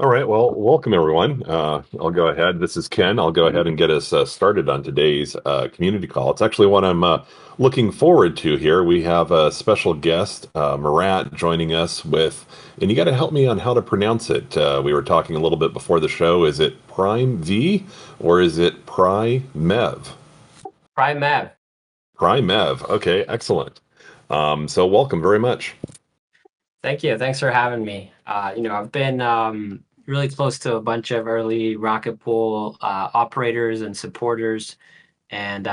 All right. Well, welcome everyone. I'll go ahead. This is Ken. I'll go ahead and get us started on today's community call. It's actually one I'm looking forward to here. We have a special guest, Marat, joining us with, and you got to help me on how to pronounce it. We were talking a little bit before the show. Is it Prime V or is it Primev? Primev. Primev. Okay, excellent. So welcome very much. Thank you. Thanks for having me. I've been really close to a bunch of early rocket pool operators and supporters. And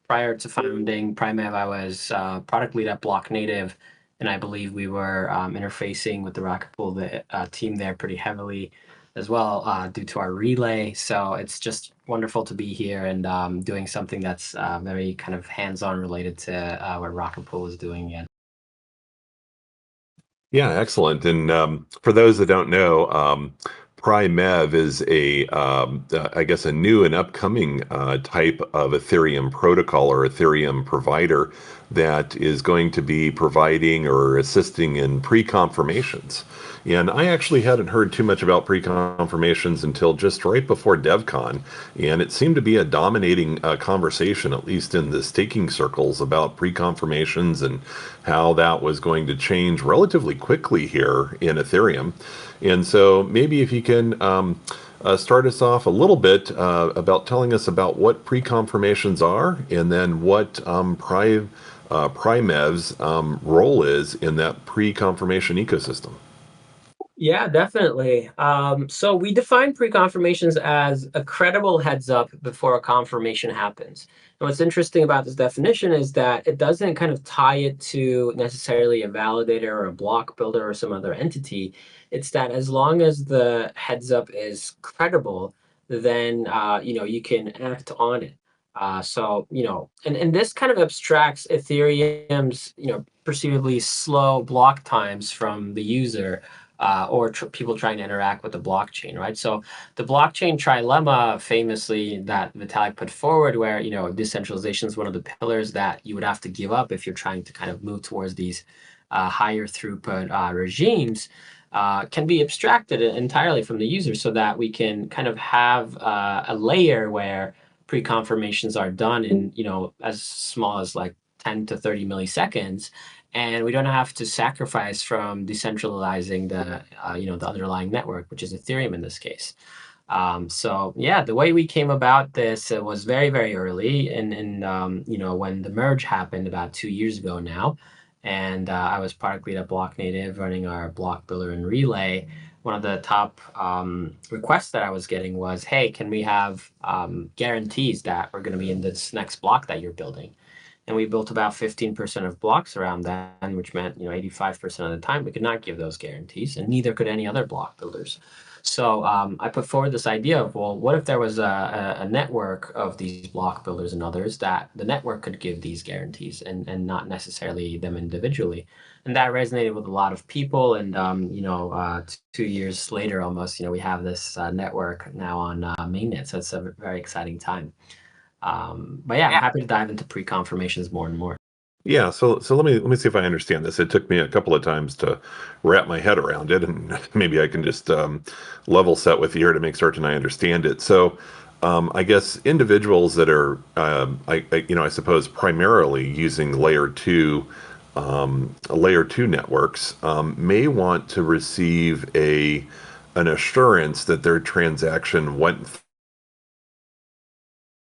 prior to founding Primev, I was product lead at Block Native, and I believe we were interfacing with the rocket pool team there pretty heavily as well due to our relay. So it's just wonderful to be here and doing something that's very kind of hands-on related to what rocket pool is doing. Yeah, excellent. And for those that don't know, Primev is I guess, a new and upcoming type of Ethereum protocol or Ethereum provider that is going to be providing or assisting in pre-confirmations. And I actually hadn't heard too much about pre-confirmations until just right before DevCon, and it seemed to be a dominating conversation, at least in the staking circles, about pre-confirmations and how that was going to change relatively quickly here in Ethereum. And so maybe if you can start us off a little bit about telling us about what pre-confirmations are and then what Primev's role is in that pre-confirmation ecosystem. Yeah, definitely. So we define pre-confirmations as a credible heads up before a confirmation happens. And what's interesting about this definition is that it doesn't kind of tie it to necessarily a validator or a block builder or some other entity. It's that as long as the heads up is credible, then you can act on it. And this kind of abstracts Ethereum's, perceivably slow block times from the user or people trying to interact with the blockchain, right? So the blockchain trilemma, famously, that Vitalik put forward, where decentralization is one of the pillars that you would have to give up if you're trying to kind of move towards these higher throughput regimes. Can be abstracted entirely from the user so that we can kind of have a layer where pre-confirmations are done in as small as like 10 to 30 milliseconds, and we don't have to sacrifice from decentralizing the underlying network, which is Ethereum in this case. So yeah, the way we came about this was very, very early, and when the merge happened about 2 years ago now, and I was product lead at Block Native, running our block builder and relay. One of the top requests that I was getting was, "Hey, can we have guarantees that we're going to be in this next block that you're building?" And we built about 15% of blocks around that, which meant 85% of the time we could not give those guarantees, and neither could any other block builders. So I put forward this idea of, well, what if there was a network of these block builders and others that the network could give these guarantees and not necessarily them individually? And that resonated with a lot of people. And 2 years later, almost, we have this network now on mainnet. So it's a very exciting time. But yeah, I'm happy to dive into pre-confirmations more and more. Yeah, so let me see if I understand this. It took me a couple of times to wrap my head around it, and maybe I can just level set with you here to make certain I understand it. So, I guess individuals that are, I suppose, primarily using layer two networks, may want to receive a an assurance that their transaction went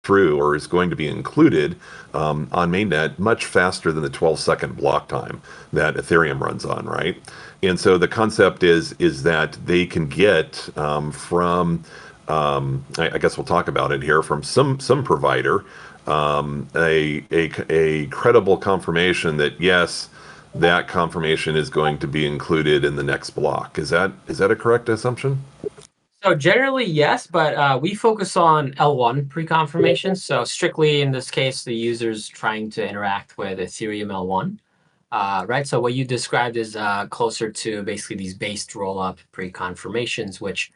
through or is going to be included on mainnet much faster than the 12-second block time that Ethereum runs on, right? And so the concept is that they can get from I guess we'll talk about it here from some provider a credible confirmation that yes, that confirmation is going to be included in the next block. Is that a correct assumption? So generally, yes, but we focus on L1 pre-confirmation. So strictly in this case, the user's trying to interact with Ethereum L1. Right. So what you described is closer to basically these based roll-up pre-confirmations, which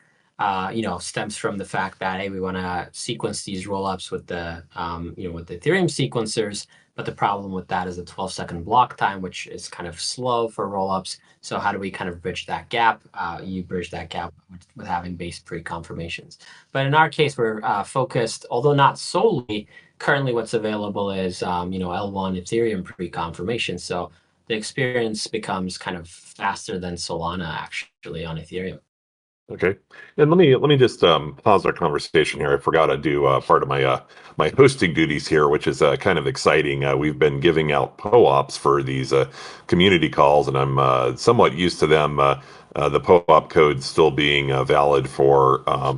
stems from the fact that, hey, we want to sequence these rollups with the with the Ethereum sequencers, but the problem with that is a 12-second block time, which is kind of slow for rollups. So how do we kind of bridge that gap? You bridge that gap with having base pre-confirmations. But in our case, we're focused, although not solely. Currently, what's available is L1 Ethereum pre-confirmation. So the experience becomes kind of faster than Solana actually on Ethereum. Okay, and let me just pause our conversation here. I forgot to do part of my hosting duties here, which is kind of exciting. We've been giving out POAPs for these community calls, and I'm somewhat used to them. The POAP code still being valid for a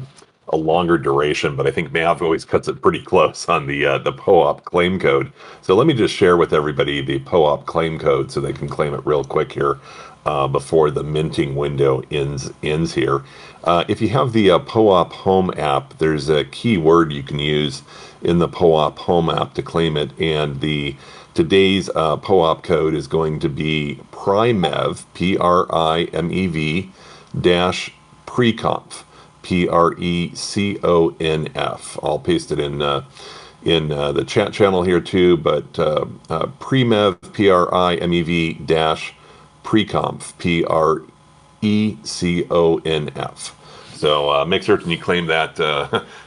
longer duration, but I think Mav always cuts it pretty close on the POAP claim code. So let me just share with everybody the POAP claim code so they can claim it real quick here. Before the minting window ends here. If you have the POAP Home app, there's a keyword you can use in the POAP Home app to claim it, and today's POAP code is going to be Primev, Primev dash preconf, Preconf. I'll paste it in the chat channel here too, but Primev, Primev dash preconf, Preconf. So make certain you claim that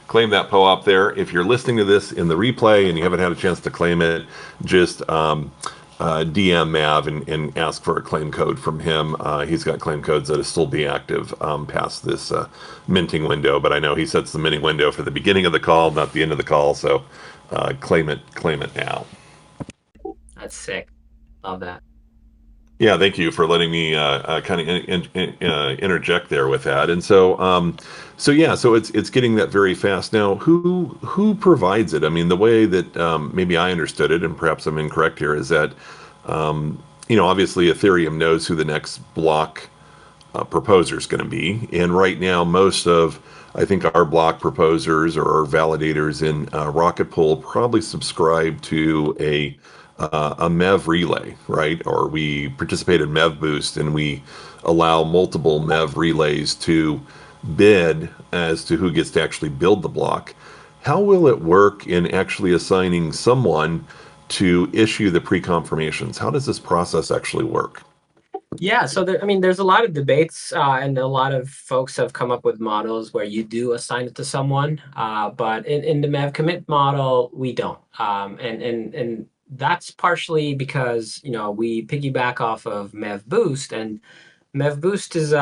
POAP there. If you're listening to this in the replay and you haven't had a chance to claim it, just DM Mav and ask for a claim code from him. He's got claim codes that will still be active past this minting window, but I know he sets the minting window for the beginning of the call, not the end of the call. So claim it now. That's sick. Love that. Yeah, thank you for letting me kind of interject there with that. And so it's getting that very fast now. Who provides it? I mean, the way that maybe I understood it, and perhaps I'm incorrect here, is that obviously Ethereum knows who the next block proposer is going to be, and right now most of I think our block proposers or our validators in Rocket Pool probably subscribe to a MEV relay, right? Or we participate in MEV Boost and we allow multiple MEV relays to bid as to who gets to actually build the block. How will it work in actually assigning someone to issue the pre-confirmations? How does this process actually work? Yeah, so there's a lot of debates, and a lot of folks have come up with models where you do assign it to someone, but in the MEV commit model, we don't. And that's partially because we piggyback off of MEV Boost, and MEV Boost is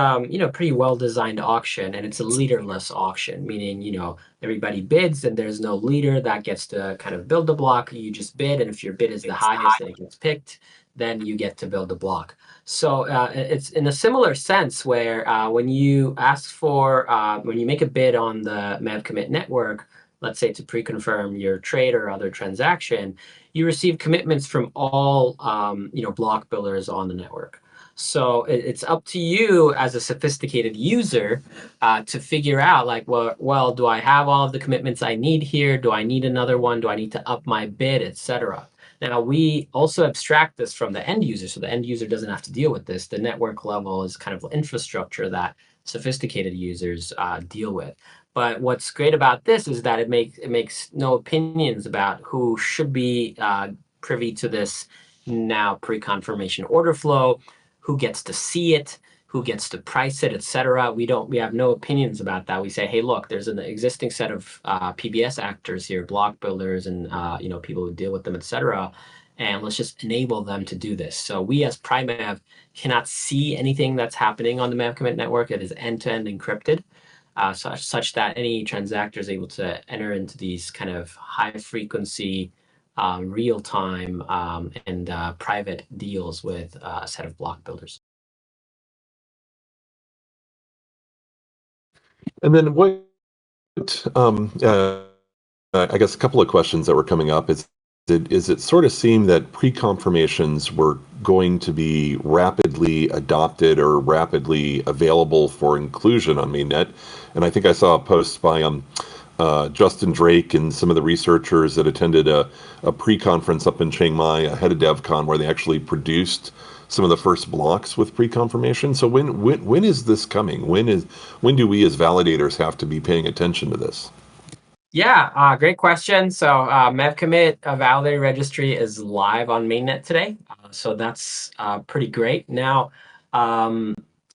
pretty well designed auction, and it's a leaderless auction, meaning everybody bids and there's no leader that gets to kind of build the block. You just bid, and if your bid is the highest and it gets picked, then you get to build the block. So it's in a similar sense where when you make a bid on the MEV commit network, let's say to pre-confirm your trade or other transaction, you receive commitments from all block builders on the network. So it's up to you as a sophisticated user to figure out well, do I have all of the commitments I need here? Do I need another one? Do I need to up my bid, etc.? Now, we also abstract this from the end user, so the end user doesn't have to deal with this. The network level is kind of infrastructure that sophisticated users deal with. But what's great about this is that it makes no opinions about who should be privy to this now pre-confirmation order flow, who gets to see it, who gets to price it, etc. We have no opinions about that. We say, hey, look, there's an existing set of PBS actors here, block builders, and people who deal with them, etc. And let's just enable them to do this. So we as Primev cannot see anything that's happening on the MEV commit network. It is end-to-end encrypted, such that any transactor is able to enter into these kind of high-frequency, real-time, and private deals with a set of block builders. And then I guess a couple of questions that were coming up is it sort of seemed that pre-confirmations were going to be rapidly adopted or rapidly available for inclusion on mainnet. And I think I saw a post by Justin Drake and some of the researchers that attended a pre-conference up in Chiang Mai ahead of DevCon where they actually produced some of the first blocks with pre-confirmation. So when is this coming? When do we as validators have to be paying attention to this? Yeah, great question. So MEV a validator registry is live on mainnet today. So that's pretty great. Now,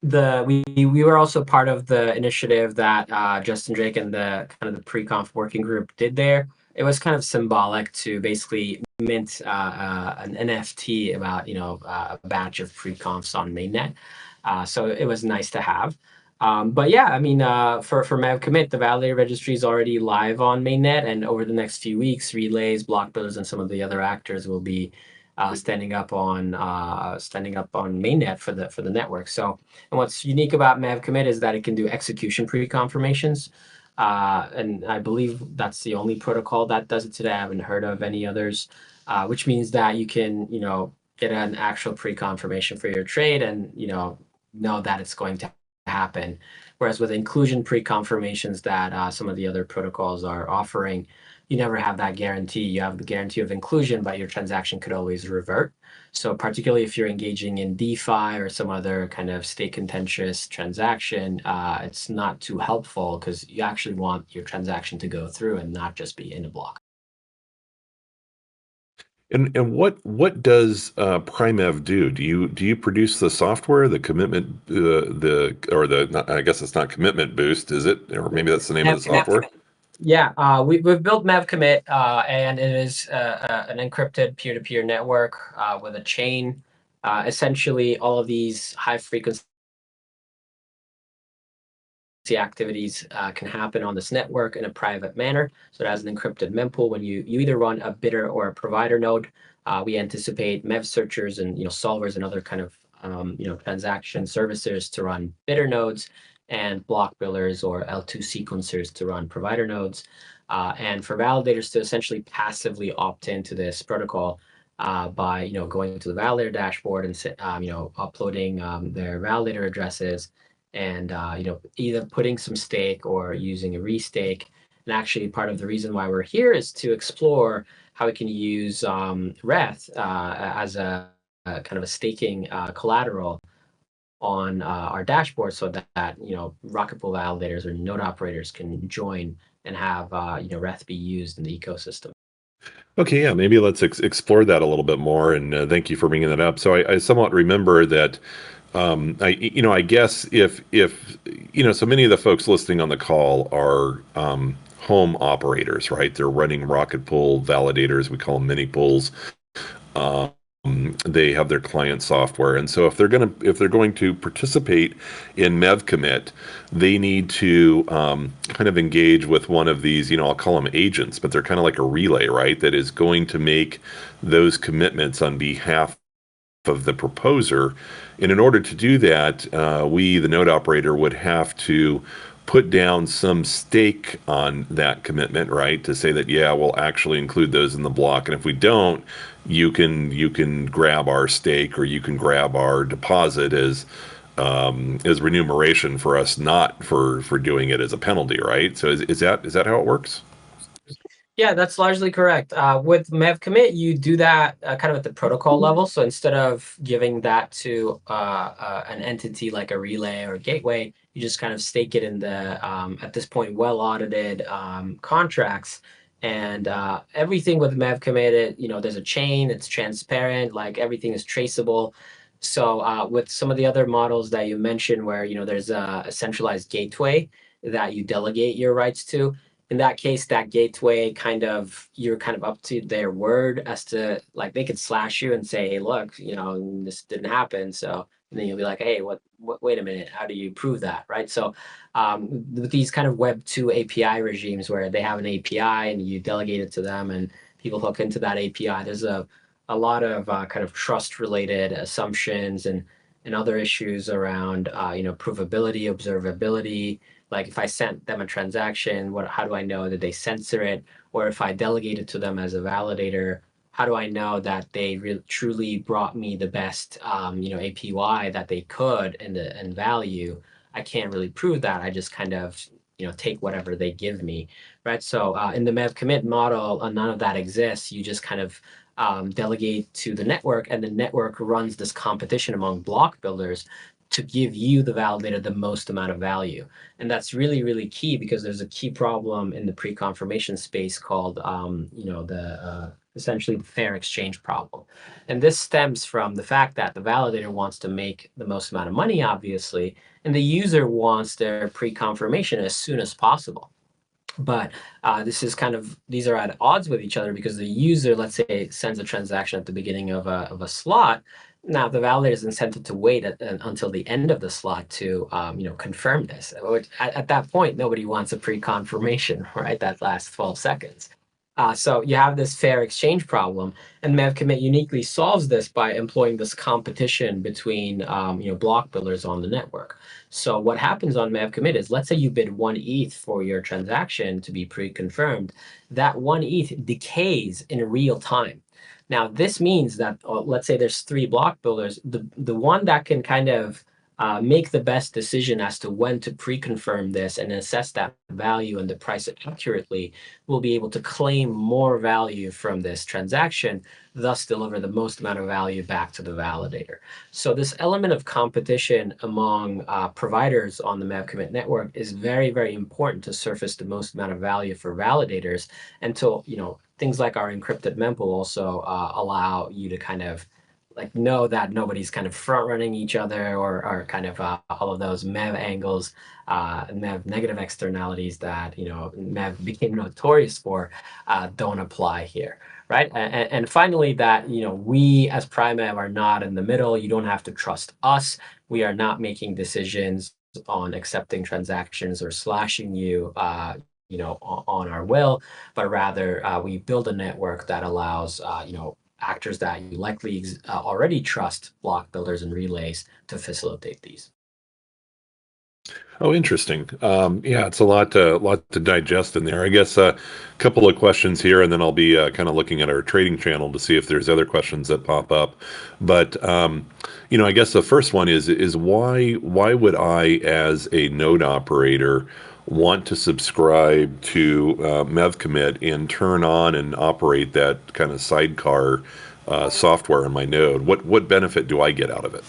we were also part of the initiative that Justin Drake and the kind of the pre-conf working group did there. It was kind of symbolic to basically mint an NFT about a batch of pre-confs on mainnet. So it was nice to have. But yeah, I mean, for MEV Commit, the validator registry is already live on mainnet, and over the next few weeks, relays, block builders, and some of the other actors will be standing up on mainnet for the network. So, and what's unique about MEV Commit is that it can do execution pre-confirmations, and I believe that's the only protocol that does it today. I haven't heard of any others, which means that you can get an actual pre-confirmation for your trade, and know that it's going to happen. Whereas with inclusion pre-confirmations that some of the other protocols are offering, you never have that guarantee. You have the guarantee of inclusion, but your transaction could always revert. So particularly if you're engaging in DeFi or some other kind of state contentious transaction, it's not too helpful because you actually want your transaction to go through and not just be in a block. And what does Primev do? Do you produce the software, the commitment, I guess it's not commitment boost, is it? Or maybe that's the name of the software. Yeah, we've built MEV and it is an encrypted peer-to-peer network with a chain. Essentially, all of these high-frequency activities can happen on this network in a private manner. So it has an encrypted mempool. When you either run a bidder or a provider node, we anticipate MEV searchers and solvers and other kind of transaction servicers to run bidder nodes, and block billers or L2 sequencers to run provider nodes. And for validators to essentially passively opt into this protocol by going to the validator dashboard and uploading their validator addresses, and either putting some stake or using a restake. And actually, part of the reason why we're here is to explore how we can use rETH as a kind of a staking collateral on our dashboard, so that rocket pool validators or node operators can join and have rETH be used in the ecosystem. Okay, yeah, maybe let's explore that a little bit more. And thank you for bringing that up. So I somewhat remember that. I guess if so many of the folks listening on the call are home operators, right? They're running rocket pool validators. We call them mini pools. Um, they have their client software, and so if they're going to participate in MEV commit, they need to kind of engage with one of these. I'll call them agents, but they're kind of like a relay, right? That is going to make those commitments on behalf of the proposer. And in order to do that, we, the node operator, would have to put down some stake on that commitment, right? To say that, yeah, we'll actually include those in the block. And if we don't, you can grab our stake, or you can grab our deposit as remuneration for us not for doing it as a penalty, right? So is that how it works? Yeah, that's largely correct. With MEV commit, you do that kind of at the protocol level. So instead of giving that to an entity like a relay or a gateway, you just kind of stake it in the at this point well audited contracts. And everything with MEV commit, there's a chain, it's transparent, like everything is traceable. So with some of the other models that you mentioned, where there's a centralized gateway that you delegate your rights to, in that case, that gateway you're kind of up to their word as to, like, they could slash you and say, hey, look, this didn't happen. So, and then you'll be like, hey, what, wait a minute, how do you prove that? Right. So with these kind of Web 2 API regimes where they have an API and you delegate it to them and people hook into that API, there's a lot of kind of trust related assumptions and other issues around provability, observability. Like if I sent them a transaction, how do I know that they censor it? Or if I delegate it to them as a validator, how do I know that they truly brought me the best, APY that they could and value? I can't really prove that. I just kind of, take whatever they give me, right? So in the MEV commit model, none of that exists. You just kind of delegate to the network, and the network runs this competition among block builders to give you, the validator, the most amount of value. And that's really, really key, because there's a key problem in the pre-confirmation space called, essentially the fair exchange problem. And this stems from the fact that the validator wants to make the most amount of money, obviously, and the user wants their pre-confirmation as soon as possible. But these are at odds with each other, because the user, let's say, sends a transaction at the beginning of a slot. Now the validator is incented to wait until the end of the slot to confirm this. At that point, nobody wants a pre-confirmation, right? That lasts 12 seconds. So you have this fair exchange problem, and MEV-Commit uniquely solves this by employing this competition between block builders on the network. So what happens on MEV-Commit is, let's say you bid 1 ETH for your transaction to be pre-confirmed. That 1 ETH decays in real time. Now this means that, let's say there's 3 block builders. The one that can kind of make the best decision as to when to pre-confirm this and assess that value and the price it accurately will be able to claim more value from this transaction, thus deliver the most amount of value back to the validator. So this element of competition among providers on the MEV-Commit network is very, very important to surface the most amount of value for validators, until things like our encrypted mempool also allow you to kind of know that nobody's kind of front running each other, or kind of all of those MEV angles, MEV negative externalities that MEV became notorious for don't apply here, right? And finally, that we as Primev are not in the middle. You don't have to trust us. We are not making decisions on accepting transactions or slashing you. On our will, but rather we build a network that allows actors that you likely already trust, block builders and relays, to facilitate these. Oh, interesting. Yeah, it's a lot to digest in there. I guess a couple of questions here, and then I'll be kind of looking at our trading channel to see if there's other questions that pop up. But I guess the first one is why would I, as a node operator, want to subscribe to MEV-Commit and turn on and operate that kind of sidecar software in my node? What benefit do I get out of it?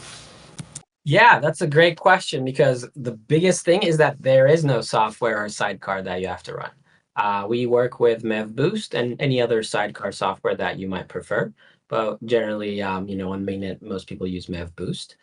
Yeah, that's a great question, because the biggest thing is that there is no software or sidecar that you have to run. We work with MEV Boost and any other sidecar software that you might prefer, but generally, on mainnet, most people use MEV Boost.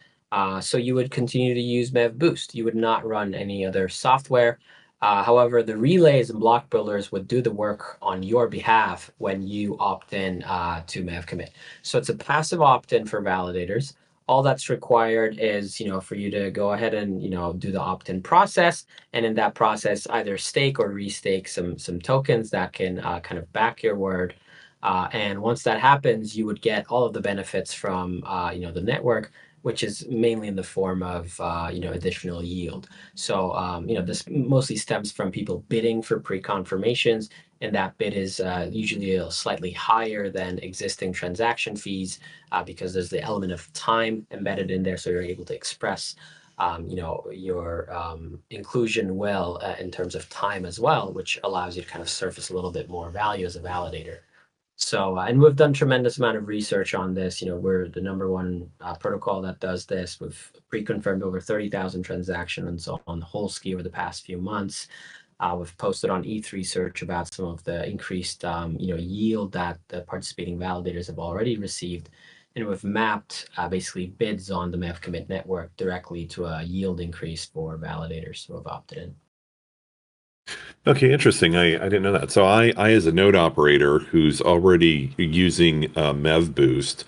So you would continue to use MEV Boost. You would not run any other software. However, the relays and block builders would do the work on your behalf when you opt in to MEV Commit. So it's a passive opt-in for validators. All that's required is, for you to go ahead and, do the opt-in process, and in that process, either stake or restake some tokens that can kind of back your word. And once that happens, you would get all of the benefits from, the network, which is mainly in the form of, additional yield. So, this mostly stems from people bidding for pre-confirmations, and that bid is usually slightly higher than existing transaction fees, because there's the element of time embedded in there, so you're able to express your inclusion well in terms of time as well, which allows you to kind of surface a little bit more value as a validator. So, and we've done tremendous amount of research on this. We're the number one protocol that does this. We've pre-confirmed over 30,000 transactions on the whole ski over the past few months. We've posted on ETH research about some of the increased, yield that the participating validators have already received. And we've mapped basically bids on the MEV Commit network directly to a yield increase for validators who have opted in. Okay, interesting. I didn't know that. So I as a node operator who's already using MEV Boost,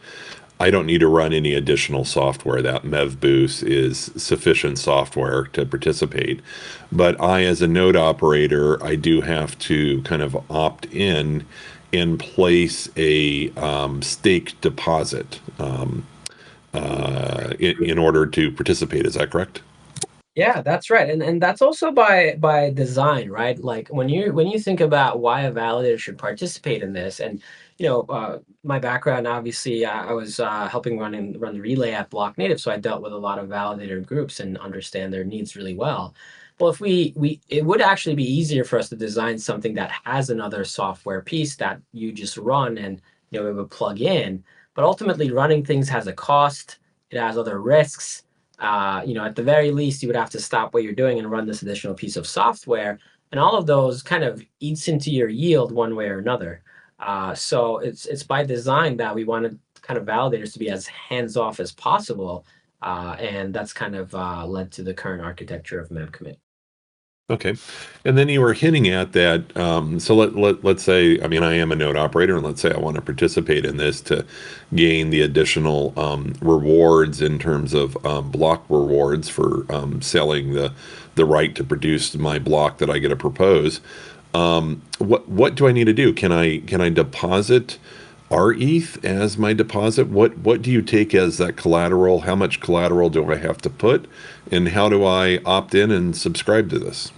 I don't need to run any additional software. That MEV Boost is sufficient software to participate. But I, as a node operator, I do have to kind of opt in and place a stake deposit in order to participate. Is that correct? Yeah, that's right. And that's also by design, right? Like when you think about why a validator should participate in this, and my background, obviously, I was helping run the relay at Block Native, so I dealt with a lot of validator groups and understand their needs really well. Well, if we it would actually be easier for us to design something that has another software piece that you just run, and it would plug in. But ultimately, running things has a cost. It has other risks. At the very least, you would have to stop what you're doing and run this additional piece of software, and all of those kind of eats into your yield one way or another. So it's by design that we wanted kind of validators to be as hands off as possible, and that's kind of led to the current architecture of Mem Commit. Okay. And then you were hinting at that. So let's say, I mean, I am a node operator, and let's say I want to participate in this to gain the additional rewards in terms of block rewards for selling the right to produce my block that I get to propose. What do I need to do? Can I deposit rETH as my deposit? What do you take as that collateral? How much collateral do I have to put? And how do I opt in and subscribe to this?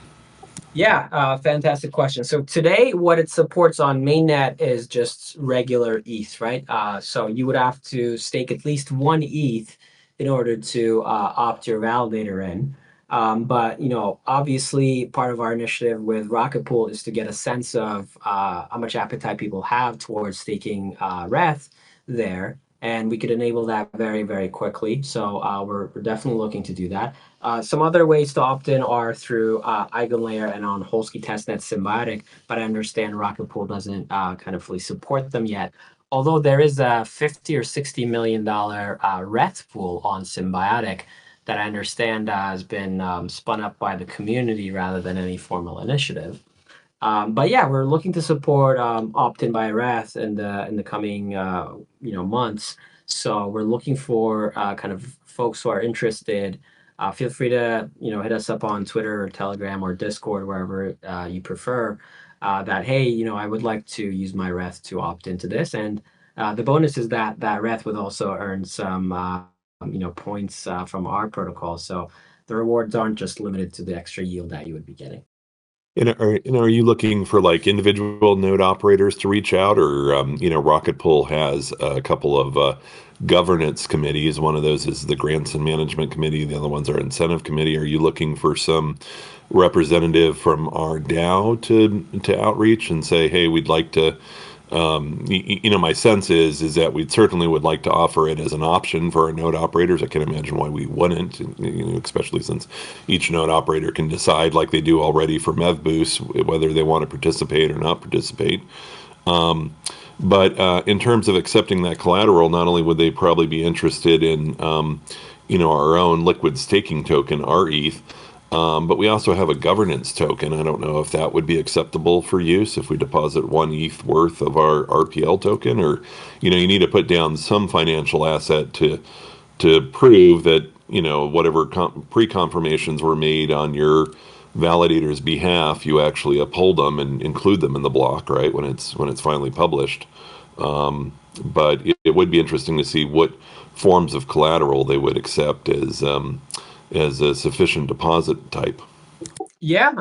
Yeah, fantastic question. So today, what it supports on mainnet is just regular ETH, right? So you would have to stake at least one ETH in order to opt your validator in. But obviously, part of our initiative with Rocket Pool is to get a sense of how much appetite people have towards staking rETH there, and we could enable that very, very quickly. So we're definitely looking to do that. Some other ways to opt in are through EigenLayer and on Holsky Testnet Symbiotic, but I understand Rocket Pool doesn't kind of fully support them yet. Although there is a 50 or $60 million rETH pool on Symbiotic that I understand has been spun up by the community rather than any formal initiative. But yeah, we're looking to support opt-in by rETH in the coming months. So we're looking for kind of folks who are interested. Feel free to hit us up on Twitter or Telegram or Discord, wherever you prefer. That hey, I would like to use my rETH to opt into this, and the bonus is that rETH would also earn some points from our protocol. So the rewards aren't just limited to the extra yield that you would be getting. And are you looking for like individual node operators to reach out, or Rocket Pool has a couple of governance committees. One of those is the Grants and Management Committee. The other ones are Incentive Committee. Are you looking for some representative from our DAO to outreach and say, hey, we'd like to my sense is that we certainly would like to offer it as an option for our node operators. I can imagine why we wouldn't, especially since each node operator can decide, like they do already for MEV whether they want to participate or not participate. But in terms of accepting that collateral, not only would they probably be interested in, our own liquid staking token, rETH, but we also have a governance token. I don't know if that would be acceptable for use if we deposit one ETH worth of our RPL token, or, you need to put down some financial asset to prove that, whatever pre-confirmations were made on your validator's behalf, you actually uphold them and include them in the block, right, when it's finally published. But it would be interesting to see what forms of collateral they would accept as a sufficient deposit type. Yeah,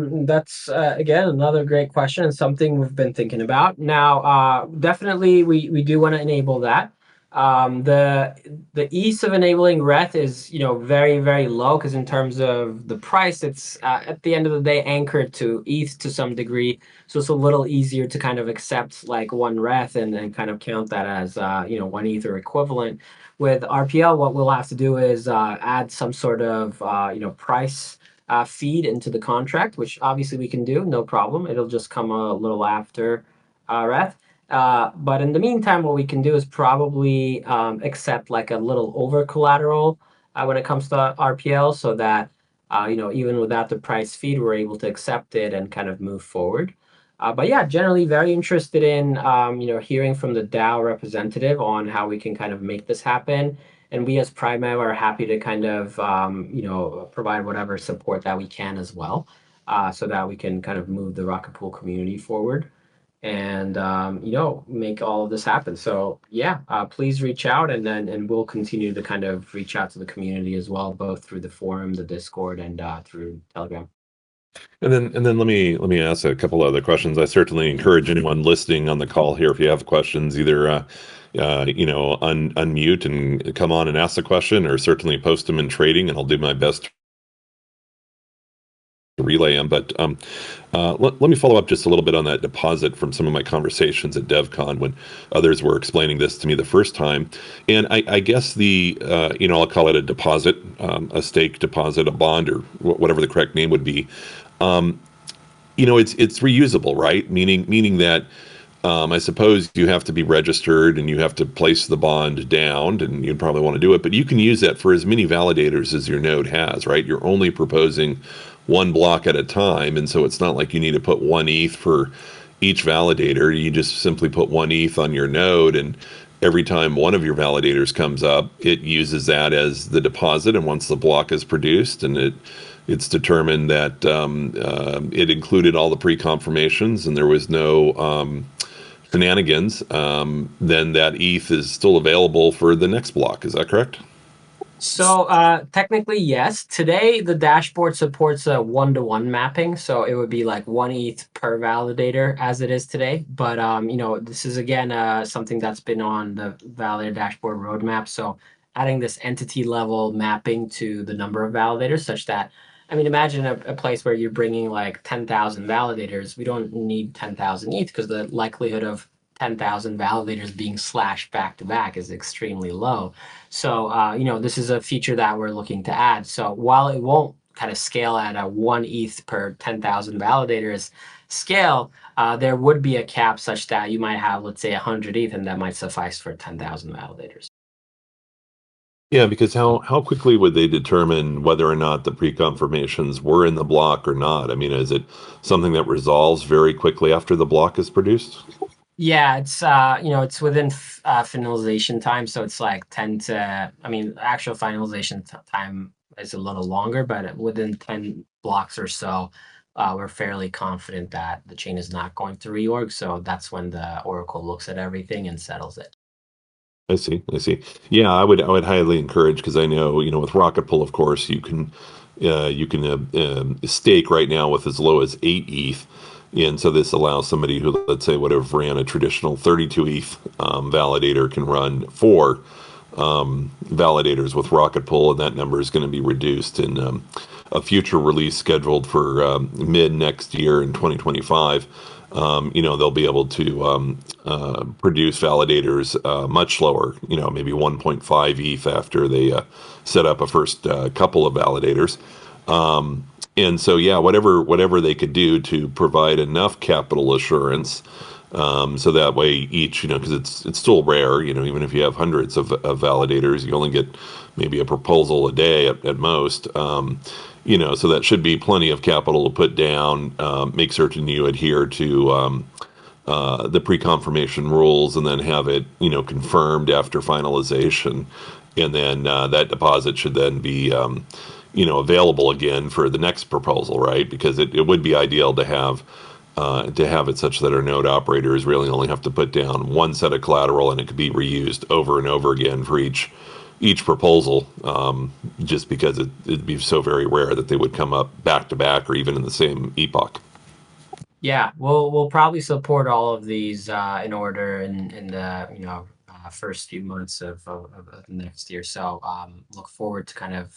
that's again another great question and something we've been thinking about. Now, definitely we do want to enable that. The ease of enabling rETH is very, very low, because in terms of the price, it's at the end of the day anchored to ETH to some degree, so it's a little easier to kind of accept like one rETH and kind of count that as one ETH or equivalent. With RPL, what we'll have to do is add some sort of price feed into the contract, which obviously we can do, no problem. It'll just come a little after rETH. But in the meantime, what we can do is probably accept like a little over collateral when it comes to RPL, so that even without the price feed, we're able to accept it and kind of move forward. But yeah, generally very interested in hearing from the DAO representative on how we can kind of make this happen. And we as Primev are happy to kind of provide whatever support that we can as well, so that we can kind of move the Rocket Pool community forward and make all of this happen. So yeah, please reach out, and we'll continue to kind of reach out to the community as well, both through the forum, the Discord, and through Telegram. And then let me ask a couple other questions. I certainly encourage anyone listening on the call here, if you have questions, either unmute and come on and ask the question, or certainly post them in trading, and I'll do my best relay them. But let me follow up just a little bit on that deposit from some of my conversations at DevCon when others were explaining this to me the first time. And I guess I'll call it a deposit, a stake deposit, a bond, or whatever the correct name would be. It's reusable, right? Meaning that I suppose you have to be registered and you have to place the bond down, and you'd probably want to do it, but you can use that for as many validators as your node has, right? You're only proposing one block at a time, and so it's not like you need to put one ETH for each validator. You just simply put one ETH on your node, and every time one of your validators comes up, it uses that as the deposit, and once the block is produced and it's determined that it included all the pre-confirmations and there was no shenanigans, then that ETH is still available for the next block. Is that correct? So technically, yes. Today, the dashboard supports a one-to-one mapping, so it would be like one ETH per validator as it is today. But this is again something that's been on the validator dashboard roadmap. So adding this entity level mapping to the number of validators, such that, I mean, imagine a place where you're bringing like 10,000 validators. We don't need 10,000 ETH because the likelihood of 10,000 validators being slashed back to back is extremely low. So, this is a feature that we're looking to add. So while it won't kind of scale at a 1 ETH per 10,000 validators scale, there would be a cap such that you might have, let's say, 100 ETH, and that might suffice for 10,000 validators. Yeah, because how quickly would they determine whether or not the pre-confirmations were in the block or not? I mean, is it something that resolves very quickly after the block is produced? Yeah, it's within finalization time, so it's like 10 to, I mean, actual finalization time is a little longer, but within 10 blocks or so, we're fairly confident that the chain is not going to reorg. So that's when the Oracle looks at everything and settles it. I see. I see. Yeah, I would highly encourage, because I know, with Rocket Pool, of course, you can stake right now with as low as 8 ETH, and so this allows somebody who, let's say, would have ran a traditional 32 ETH validator, can run 4 validators with Rocket Pool, and that number is going to be reduced in a future release scheduled for mid next year in 2025. They'll be able to produce validators much slower, maybe 1.5 ETH after they set up a first couple of validators. And so, yeah, whatever they could do to provide enough capital assurance, so that way each, because it's still rare, even if you have hundreds of validators, you only get maybe a proposal a day at most. So that should be plenty of capital to put down, make certain you adhere to the pre-confirmation rules, and then have it, confirmed after finalization. And then that deposit should then be, available again for the next proposal, right? Because it would be ideal to have it such that our node operators really only have to put down one set of collateral, and it could be reused over and over again for each proposal, just because it'd be so very rare that they would come up back to back or even in the same epoch. Yeah, we'll probably support all of these in order in the first few months of next year. So look forward to kind of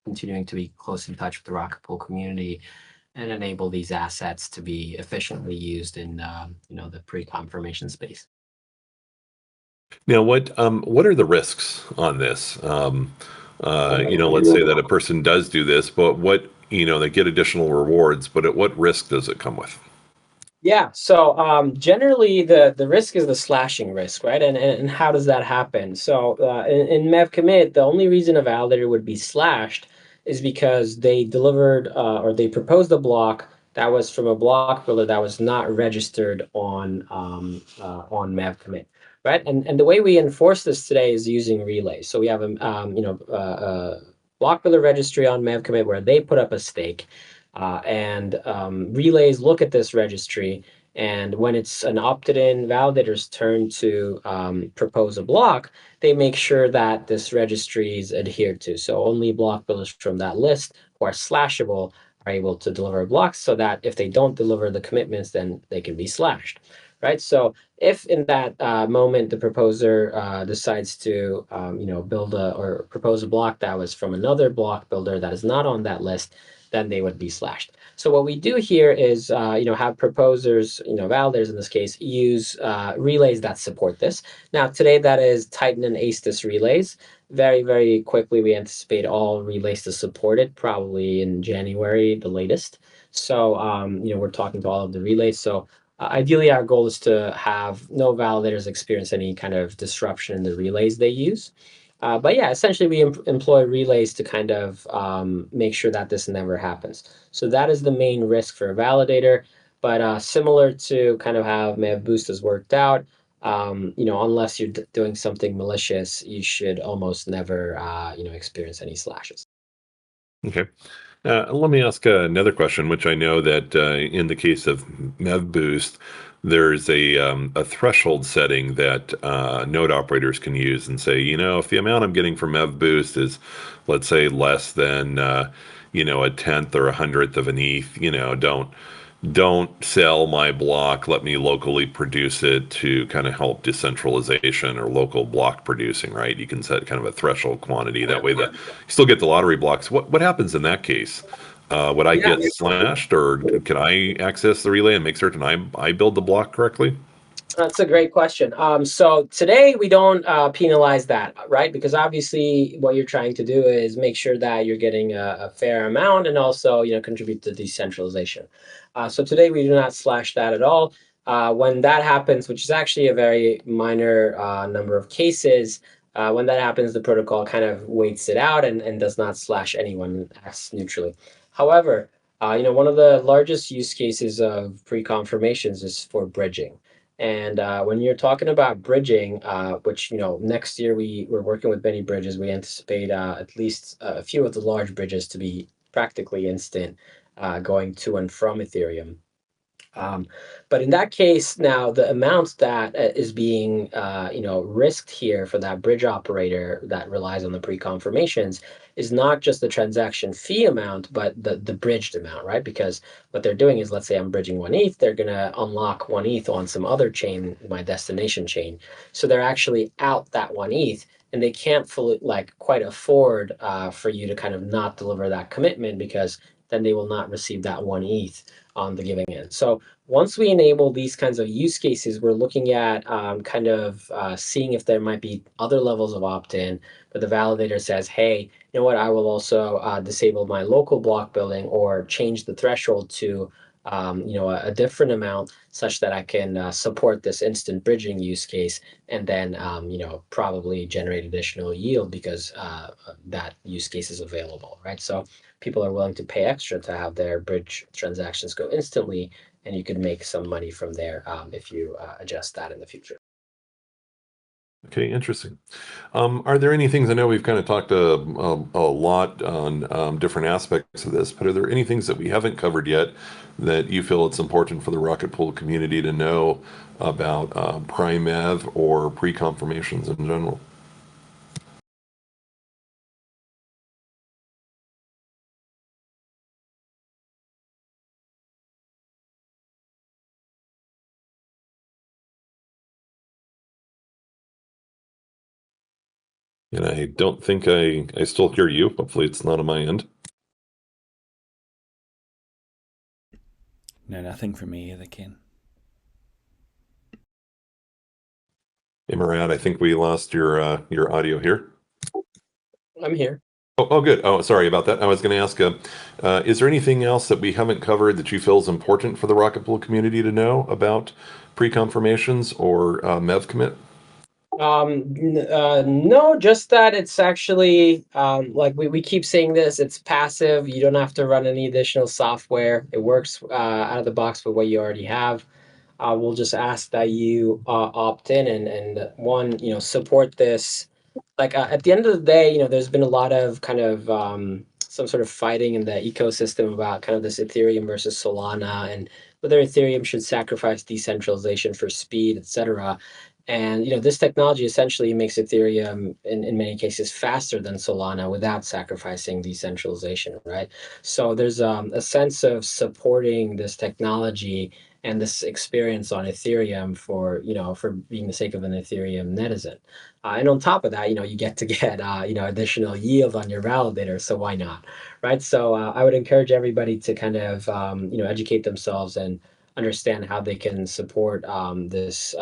continuing to be close in touch with the Rocket Pool community and enable these assets to be efficiently used in the pre-confirmation space. Now, what are the risks on this? Let's say that a person does do this, but they get additional rewards, but at what risk does it come with? Yeah, so generally the risk is the slashing risk, right? And how does that happen? So in Mev commit, the only reason a validator would be slashed is because they delivered or they proposed a block that was from a block builder that was not registered on Mev commit, right? And the way we enforce this today is using relays. So we have a block builder registry on Mev commit where they put up a stake. And relays look at this registry, and when it's an opted-in validator's turn to propose a block, they make sure that this registry is adhered to. So only block builders from that list who are slashable are able to deliver blocks, so that if they don't deliver the commitments, then they can be slashed, right? So if in that moment the proposer decides to build or propose a block that was from another block builder that is not on that list, then they would be slashed. So what we do here is, have proposers, validators in this case, use relays that support this. Now, today that is Titan and ASTIS relays. Very, very quickly, we anticipate all relays to support it, probably in January, the latest. So, we're talking to all of the relays. So, ideally, our goal is to have no validators experience any kind of disruption in the relays they use. But yeah, essentially, we employ relays to kind of make sure that this never happens. So that is the main risk for a validator. But similar to kind of how Mev Boost has worked out, unless you're doing something malicious, you should almost never, experience any slashes. Okay. Let me ask another question, which I know that in the case of MevBoost, there's a threshold setting that node operators can use and say, if the amount I'm getting from MevBoost is, let's say, less than, a tenth or a hundredth of an ETH, don't sell my block. Let me locally produce it to kind of help decentralization or local block producing, right? You can set kind of a threshold quantity. That way you still get the lottery blocks. What happens in that case? Would I Yeah. get slashed, or can I access the relay and make certain I build the block correctly? That's a great question. So today we don't penalize that, right? Because obviously what you're trying to do is make sure that you're getting a fair amount and also, contribute to decentralization. So today we do not slash that at all. When that happens, which is actually a very minor number of cases, when that happens, the protocol kind of waits it out and does not slash anyone, acts neutrally. However, one of the largest use cases of pre-confirmations is for bridging. And when you're talking about bridging, which next year we're working with many bridges, we anticipate at least a few of the large bridges to be practically instant, going to and from Ethereum. Um, but in that case, now the amount that is being, risked here for that bridge operator that relies on the pre-confirmations is not just the transaction fee amount, but the bridged amount, right? Because what they're doing is, let's say I'm bridging one ETH, they're going to unlock one ETH on some other chain, my destination chain. So they're actually out that one ETH, and they can't fully, quite afford for you to kind of not deliver that commitment, because then they will not receive that one ETH on the giving end. So once we enable these kinds of use cases, we're looking at kind of seeing if there might be other levels of opt-in, but the validator says, hey, you know what, I will also disable my local block building or change the threshold to a different amount such that I can support this instant bridging use case, and then probably generate additional yield because that use case is available, right? So people are willing to pay extra to have their bridge transactions go instantly, and you could make some money from there if you adjust that in the future. Okay, interesting. Are there any things, I know we've kind of talked a lot on different aspects of this, but are there any things that we haven't covered yet that you feel it's important for the Rocket Pool community to know about Primev or pre-confirmations in general? And I don't think I still hear you. Hopefully it's not on my end. No, nothing from me either, Ken. Hey, Murat, I think we lost your audio here. I'm here. Oh, good. Oh, sorry about that. I was going to ask, is there anything else that we haven't covered that you feel is important for the Rocket Pool community to know about pre-confirmations or Mev commit? No, just that it's actually like we keep saying this, it's passive. You don't have to run any additional software. It works out of the box with what you already have. We'll just ask that you opt in and one, support this. Like at the end of the day, there's been a lot of kind of some sort of fighting in the ecosystem about kind of this Ethereum versus Solana, and whether Ethereum should sacrifice decentralization for speed, etc. And this technology essentially makes Ethereum in many cases faster than Solana without sacrificing decentralization, right? So there's a sense of supporting this technology and this experience on Ethereum for, for being the sake of an Ethereum netizen. And on top of that, you get to get, additional yield on your validator. So why not, right? So I would encourage everybody to kind of, educate themselves and understand how they can support this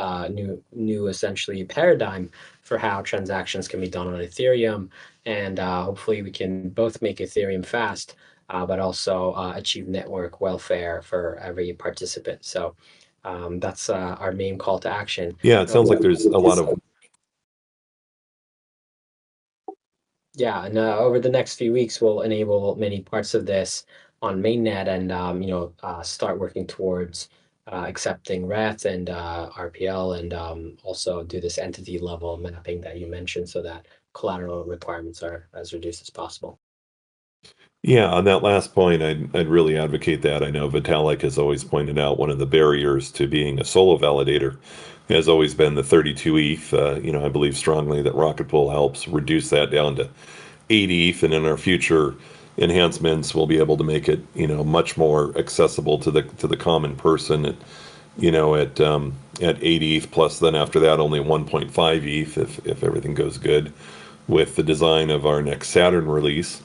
new essentially paradigm for how transactions can be done on Ethereum, and hopefully we can both make Ethereum fast, but also achieve network welfare for every participant. So that's our main call to action. Yeah, it sounds like there's a lot of. Yeah, and over the next few weeks, we'll enable many parts of this on mainnet, and start working towards accepting rETH and RPL, and also do this entity level mapping that you mentioned, so that collateral requirements are as reduced as possible. Yeah, on that last point, I'd really advocate that. I know Vitalik has always pointed out one of the barriers to being a solo validator has always been the 32 ETH. I believe strongly that Rocket Pool helps reduce that down to 8 ETH, and in our future enhancements, we'll be able to make it, much more accessible to the common person at 8 ETH plus. Then after that, only 1.5 ETH if everything goes good with the design of our next Saturn release.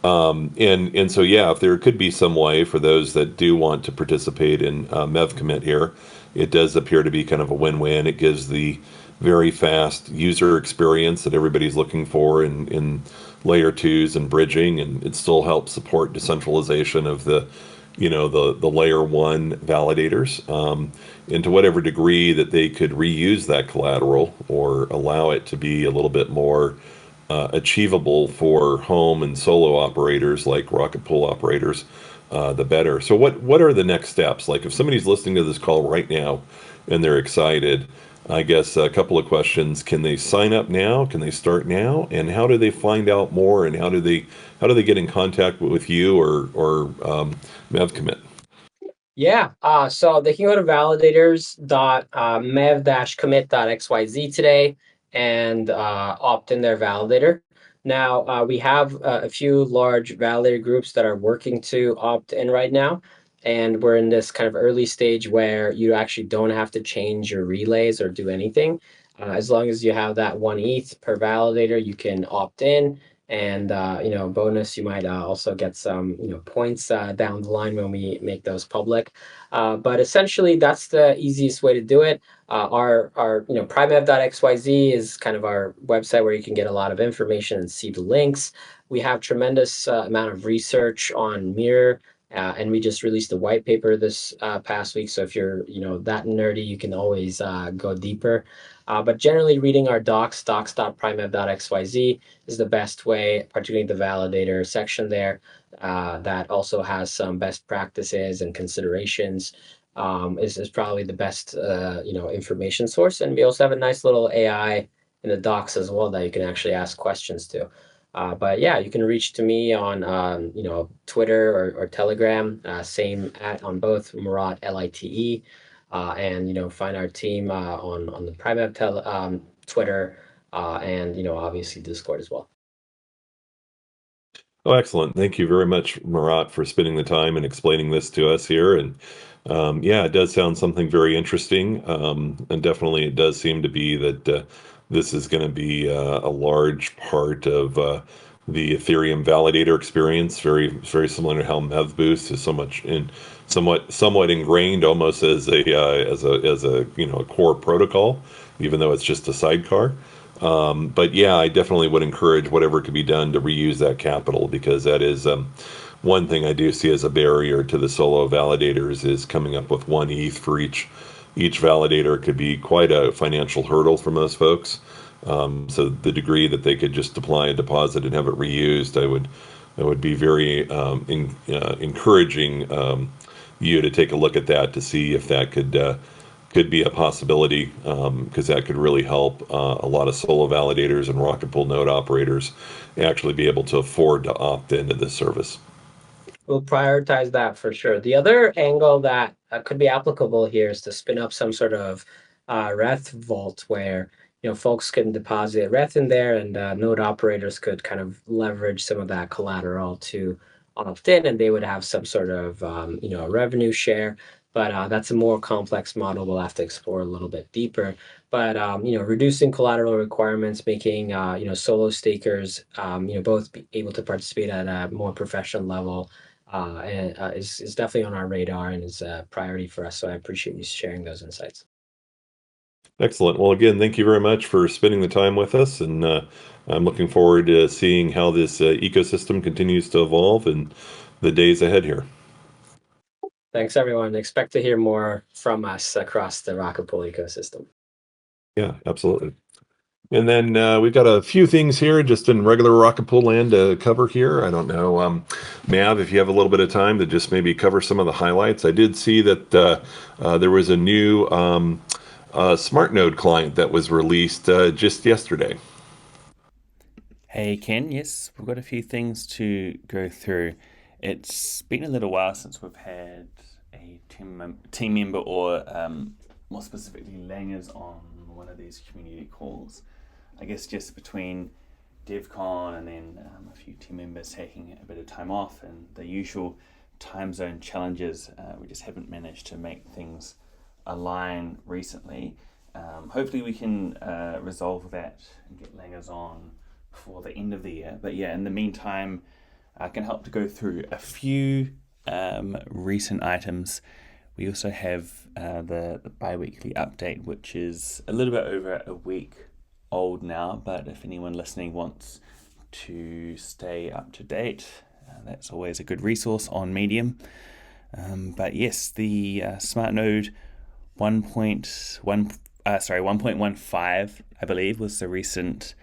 And so yeah, if there could be some way for those that do want to participate in Mev commit here, it does appear to be kind of a win-win. It gives the very fast user experience that everybody's looking for in layer twos and bridging, and it still helps support decentralization of the layer one validators, and to whatever degree that they could reuse that collateral or allow it to be a little bit more achievable for home and solo operators like rocket pool operators, the better. So what are the next steps? Like if somebody's listening to this call right now and they're excited, I guess a couple of questions. Can they sign up now? Can they start now? And how do they find out more? And how do they get in contact with you or MevCommit? Yeah, so they can go to validators.mev-commit.xyz today and opt in their validator. Now, we have a few large validator groups that are working to opt in right now. And we're in this kind of early stage where you actually don't have to change your relays or do anything. As long as you have that 1 ETH per validator, you can opt in, and bonus, you might also get some points down the line when we make those public. But essentially that's the easiest way to do it. Our primev.xyz is kind of our website where you can get a lot of information and see the links. We have tremendous amount of research on mirror, and we just released a white paper this past week. So if you're that nerdy, you can always go deeper. But generally, reading our docs.primev.xyz is the best way, particularly the validator section there. That also has some best practices and considerations. Is probably the best information source, and we also have a nice little AI in the docs as well that you can actually ask questions to. But yeah, you can reach to me on Twitter or Telegram. Same at on both Murat LITE, and find our team on the Twitter, and obviously Discord as well. Oh, excellent. Thank you very much, Marat, for spending the time and explaining this to us here. And yeah, it does sound something very interesting. And definitely it does seem to be that this is going to be a large part of the Ethereum validator experience, very, very similar to how MevBoost is somewhat ingrained almost as a a core protocol, even though it's just a sidecar. But yeah, I definitely would encourage whatever could be done to reuse that capital, because that is one thing I do see as a barrier to the solo validators is coming up with 1 ETH for each validator could be quite a financial hurdle for most folks. So the degree that they could just apply a deposit and have it reused, I would be very encouraging you to take a look at that to see if that could be a possibility, because that could really help a lot of solo validators and rocket pool node operators actually be able to afford to opt into this service. We'll prioritize that for sure. The other angle that could be applicable here is to spin up some sort of rETH vault where folks can deposit rETH in there, and node operators could kind of leverage some of that collateral to opt in, and they would have some sort of revenue share. but that's a more complex model we'll have to explore a little bit deeper. But reducing collateral requirements, making solo stakers both be able to participate at a more professional level is definitely on our radar and is a priority for us. So I appreciate you sharing those insights. Excellent. Well, again, thank you very much for spending the time with us, and I'm looking forward to seeing how this ecosystem continues to evolve in the days ahead here. Thanks, everyone. Expect to hear more from us across the Rocket Pool ecosystem. Yeah, absolutely. And then we've got a few things here just in regular Rocket Pool land to cover here. I don't know, Mav, if you have a little bit of time to just maybe cover some of the highlights. I did see that there was a new smart node client that was released just yesterday. Hey Ken, yes, we've got a few things to go through. It's been a little while since we've had a team member or more specifically Langers on one of these community calls. I guess just between DevCon and then a few team members taking a bit of time off and the usual time zone challenges, we just haven't managed to make things align recently. Hopefully we can resolve that and get Langers on before the end of the year. But yeah, in the meantime, I can help to go through a few recent items. We also have the bi-weekly update, which is a little bit over a week old now, but if anyone listening wants to stay up to date, that's always a good resource on Medium. But yes, the Smart Node 1.15, I believe, was the recent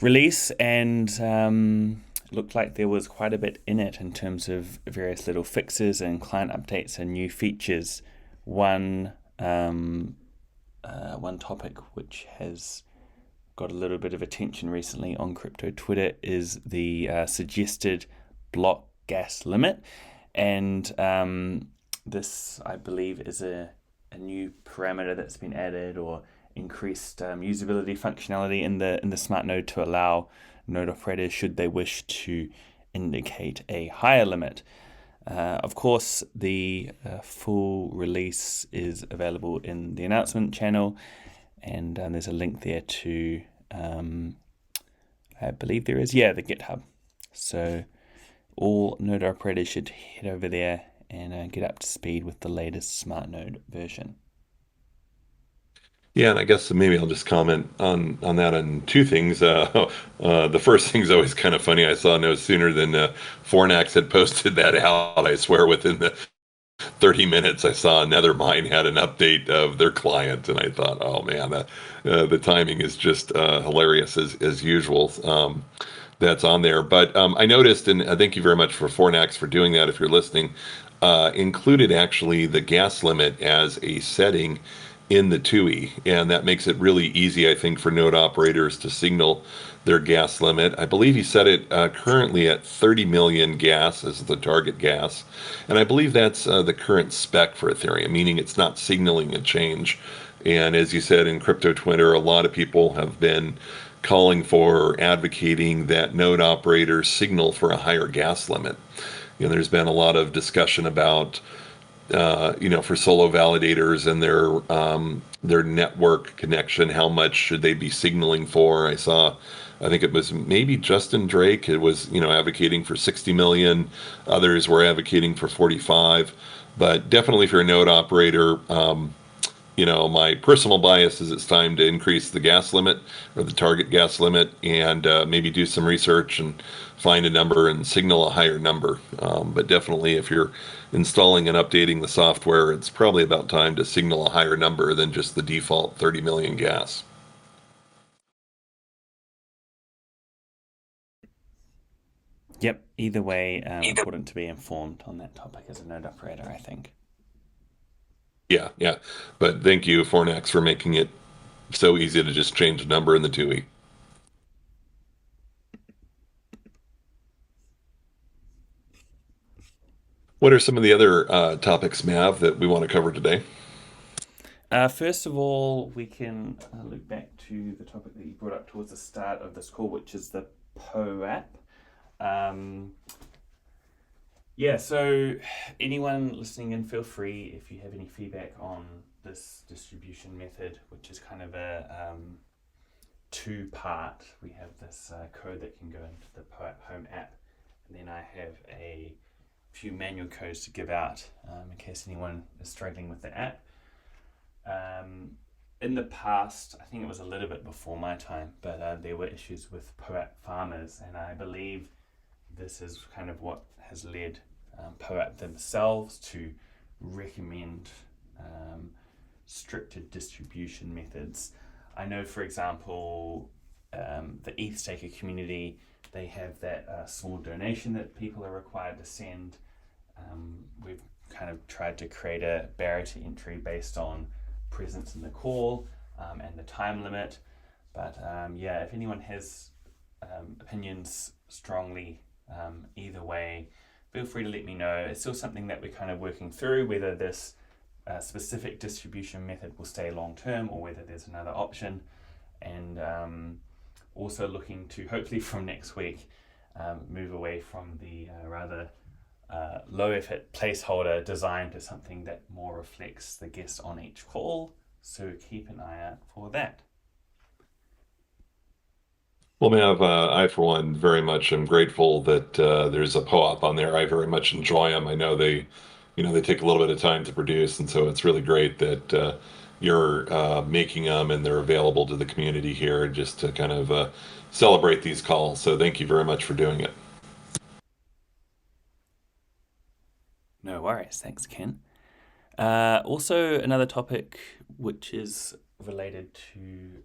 release, and looked like there was quite a bit in it in terms of various little fixes and client updates and new features. One topic which has got a little bit of attention recently on crypto Twitter is the suggested block gas limit, and this, I believe, is a new parameter that's been added or increased usability functionality in the smart node to allow node operators, should they wish to indicate a higher limit. Of course, the full release is available in the announcement channel, and there's a link there to, I believe there is, the GitHub. So all node operators should head over there and get up to speed with the latest smart node version. Yeah, and I guess maybe I'll just comment on that on two things. The first thing's always kind of funny. I saw no sooner than Fornax had posted that out. I swear within the 30 minutes, I saw Nethermind had an update of their client, and I thought, oh man, the timing is just hilarious as usual. That's on there. But I noticed, and thank you very much for Fornax for doing that if you're listening, included actually the gas limit as a setting in the TUI, and that makes it really easy, I think, for node operators to signal their gas limit. I believe he set it currently at 30 million gas as the target gas, and I believe that's the current spec for Ethereum, meaning it's not signaling a change. And as you said in crypto Twitter, a lot of people have been calling for or advocating that node operators signal for a higher gas limit. There's been a lot of discussion about for solo validators and their network connection, how much should they be signaling for? I think it was maybe Justin Drake. It was advocating for 60 million. Others were advocating for 45. But definitely, if you're a node operator, my personal bias is it's time to increase the gas limit or the target gas limit, and maybe do some research and find a number and signal a higher number. But definitely, if you're installing and updating the software, it's probably about time to signal a higher number than just the default 30 million gas. Yep, either way, important to be informed on that topic as a node operator, I think. Yeah. But thank you, Fornax, for making it so easy to just change the number in the TUI. What are some of the other topics, Mav, that we want to cover today? First of all, we can look back to the topic that you brought up towards the start of this call, which is the PO app. Yeah, so anyone listening in, feel free if you have any feedback on this distribution method, which is kind of a two-part. We have this code that can go into the Poet Home app, and then I have a few manual codes to give out in case anyone is struggling with the app. In the past, I think it was a little bit before my time, but there were issues with POAP farmers, and I believe this is kind of what has led POAP themselves to recommend stricter distribution methods. I know, for example, the ETH staker community, they have that small donation that people are required to send. We've kind of tried to create a barrier to entry based on presence in the call and the time limit. But yeah, if anyone has opinions strongly either way, feel free to let me know. It's still something that we're kind of working through, whether this specific distribution method will stay long term or whether there's another option. And also looking to, hopefully from next week, move away from the rather low effort placeholder design to something that more reflects the guest on each call. So keep an eye out for that. Well, Mav, I for one very much am grateful that there's a POAP on there. I very much enjoy them. I know they take a little bit of time to produce, and so it's really great that you're making them and they're available to the community here just to kind of celebrate these calls. So thank you very much for doing it. No worries. Thanks, Ken. Also, another topic which is related to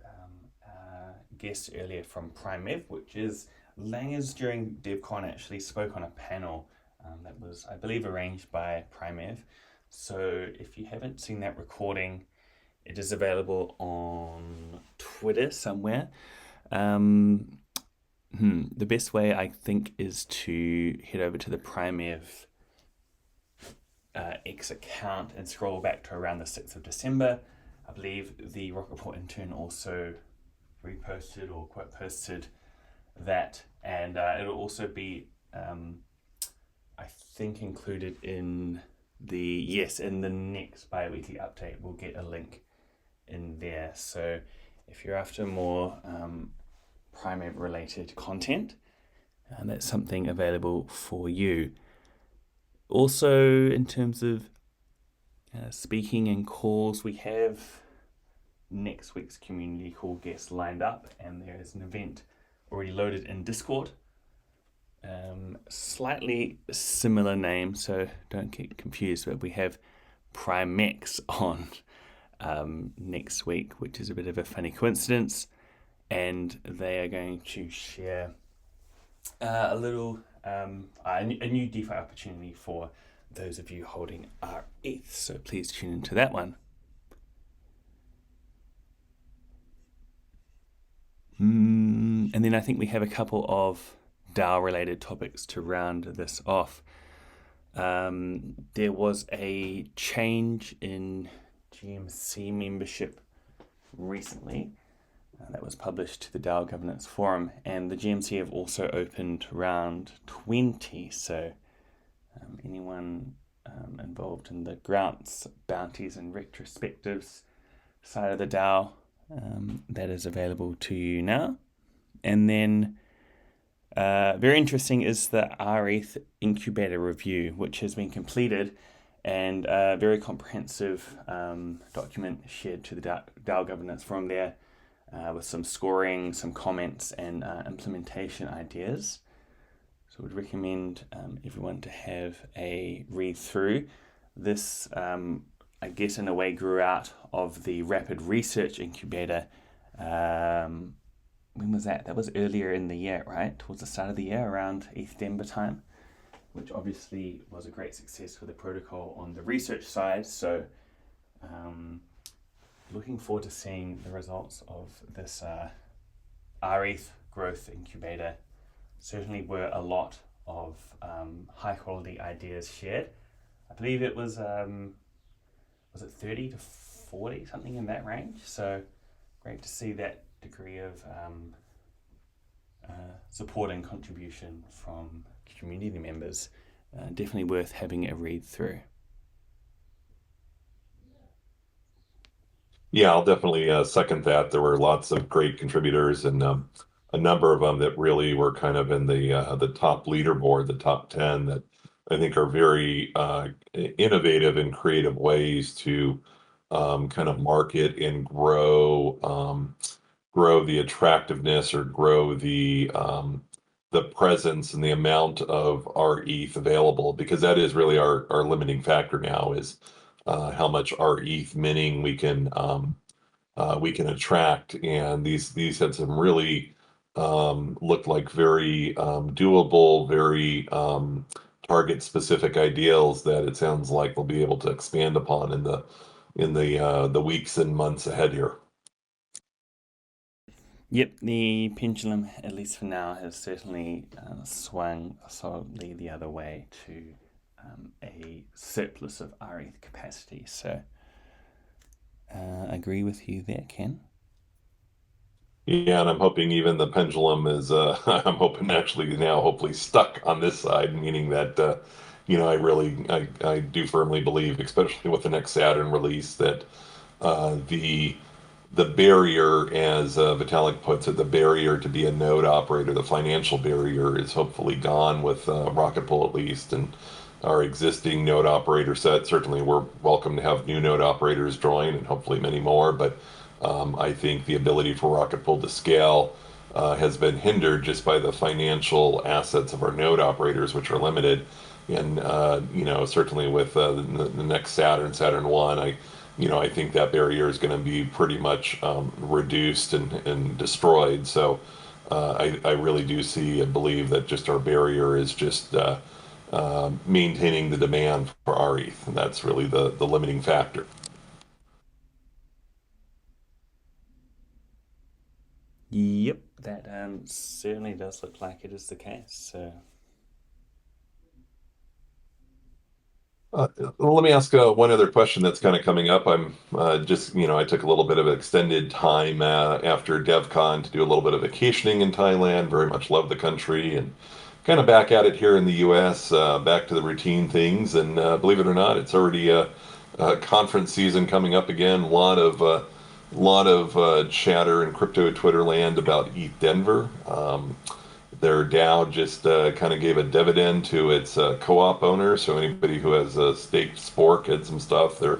guest earlier from Primev, which is Langers during DevCon actually spoke on a panel that was, I believe, arranged by Primev. So if you haven't seen that recording, it is available on Twitter somewhere. The best way, I think, is to head over to the Primev X account and scroll back to around the 6th of December. I believe the Rock Report intern also reposted or quote posted that, and it'll also be I think included in in the next bi-weekly update. We'll get a link in there. So if you're after more Primev related content, that's something available for you. Also, in terms of speaking and calls, we have next week's community call guests lined up, and there is an event already loaded in Discord. Slightly similar name, so don't get confused, but we have Primex on next week, which is a bit of a funny coincidence, and they are going to share a new DeFi opportunity for those of you holding rETH, so please tune into that one. And then I think we have a couple of DAO related topics to round this off. There was a change in GMC membership recently that was published to the DAO Governance Forum, and the GMC have also opened round 20. So anyone involved in the grants, bounties, and retrospectives side of the DAO, that is available to you now. And then very interesting is the rETH incubator review, which has been completed, and a very comprehensive document shared to the DAO Governance Forum there with some scoring, some comments, and implementation ideas. So I would recommend everyone to have a read through. This, I guess, in a way grew out of the Rapid Research Incubator. When was that? That was earlier in the year, right? Towards the start of the year, around December time, which obviously was a great success for the protocol on the research side. So looking forward to seeing the results of this rETH growth incubator. Certainly were a lot of high quality ideas shared. I believe it was it 30 to 40, something in that range. So great to see that degree of support and contribution from community members definitely worth having a read through. Yeah, I'll definitely second that. There were lots of great contributors, and a number of them that really were kind of in the top leaderboard, the top 10, that I think are very innovative and creative ways to kind of market and grow the attractiveness, or grow the presence and the amount of our ETH available, because that is really our limiting factor now, is how much our ETH minting we can attract. And these had some really looked like very doable, very target specific ideals that it sounds like we'll be able to expand upon in the weeks and months ahead here. Yep, the pendulum, at least for now, has certainly swung solidly the other way to a surplus of rETH capacity. So, agree with you there, Ken. Yeah, and I'm hoping even the pendulum is, I'm hoping actually now hopefully stuck on this side, meaning that, I do firmly believe, especially with the next Saturn release, that the barrier, as Vitalik puts it, the barrier to be a node operator, the financial barrier, is hopefully gone with Rocket Pool at least, and our existing node operator set. Certainly, we're welcome to have new node operators join, and hopefully many more. But I think the ability for Rocket Pool to scale has been hindered just by the financial assets of our node operators, which are limited. And certainly with the next Saturn 1, I think that barrier is going to be pretty much reduced and destroyed. So I really do see and believe that just our barrier is just maintaining the demand for our ETH, and that's really the limiting factor. Yep, that certainly does look like it is the case. So, Let me ask one other question that's kind of coming up. I'm I took a little bit of extended time after DevCon to do a little bit of vacationing in Thailand. Very much love the country, and kind of back at it here in the US, back to the routine things. And believe it or not, it's already conference season coming up again. A lot of chatter in crypto Twitter land about ETH Denver. Their DAO just kind of gave a dividend to its co-op owner. So anybody who has a staked spork had some stuff. They're